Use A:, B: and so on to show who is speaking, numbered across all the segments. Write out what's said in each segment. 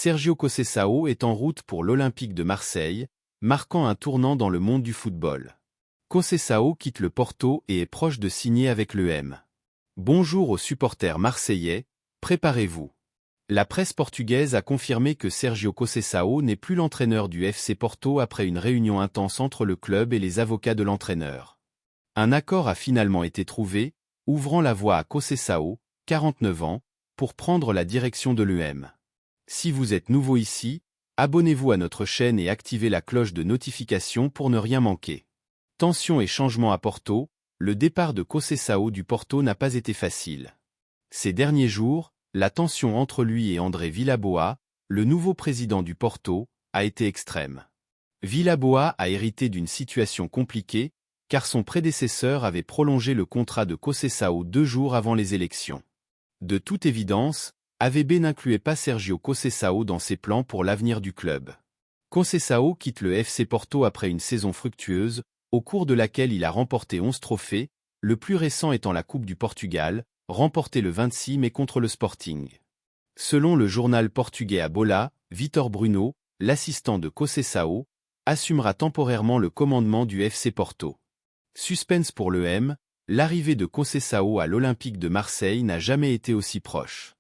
A: Sergio Conceição est en route pour l'Olympique de Marseille, marquant un tournant dans le monde du football. Conceição quitte le Porto et est proche de signer avec l'EM. Bonjour aux supporters marseillais, préparez-vous. La presse portugaise a confirmé que Sergio Conceição n'est plus l'entraîneur du FC Porto après une réunion intense entre le club et les avocats de l'entraîneur. Un accord a finalement été trouvé, ouvrant la voie à Conceição, 49 ans, pour prendre la direction de l'EM. Si vous êtes nouveau ici, abonnez-vous à notre chaîne et activez la cloche de notification pour ne rien manquer. Tension et changement à Porto, le départ de Conceição du Porto n'a pas été facile. Ces derniers jours, la tension entre lui et André Villaboa, le nouveau président du Porto, a été extrême. Villaboa a hérité d'une situation compliquée, car son prédécesseur avait prolongé le contrat de Conceição 2 jours avant les élections. De toute évidence, AVB n'incluait pas Sergio Conceição dans ses plans pour l'avenir du club. Conceição quitte le FC Porto après une saison fructueuse, au cours de laquelle il a remporté 11 trophées, le plus récent étant la Coupe du Portugal, remportée le 26 mai contre le Sporting. Selon le journal portugais A Bola, Vitor Bruno, l'assistant de Conceição, assumera temporairement le commandement du FC Porto. Suspense pour l'EM, l'arrivée de Conceição à l'Olympique de Marseille n'a jamais été aussi proche.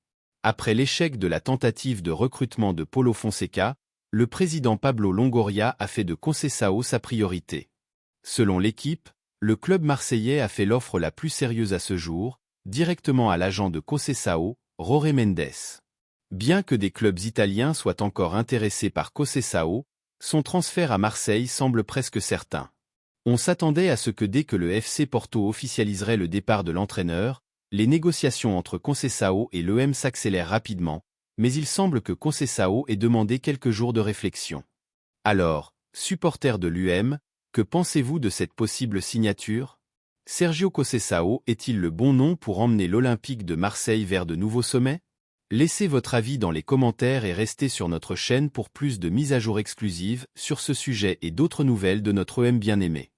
A: Après l'échec de la tentative de recrutement de Paulo Fonseca, le président Pablo Longoria a fait de Conceição sa priorité. Selon l'équipe, le club marseillais a fait l'offre la plus sérieuse à ce jour, directement à l'agent de Conceição, Jorge Mendes. Bien que des clubs italiens soient encore intéressés par Conceição, son transfert à Marseille semble presque certain. On s'attendait à ce que dès que le FC Porto officialiserait le départ de l'entraîneur, les négociations entre Conceição et l'EM s'accélèrent rapidement, mais il semble que Conceição ait demandé quelques jours de réflexion. Alors, supporters de l'UM, que pensez-vous de cette possible signature? Sergio Conceição est-il le bon nom pour emmener l'Olympique de Marseille vers de nouveaux sommets? Laissez votre avis dans les commentaires et restez sur notre chaîne pour plus de mises à jour exclusives sur ce sujet et d'autres nouvelles de notre EM bien-aimé.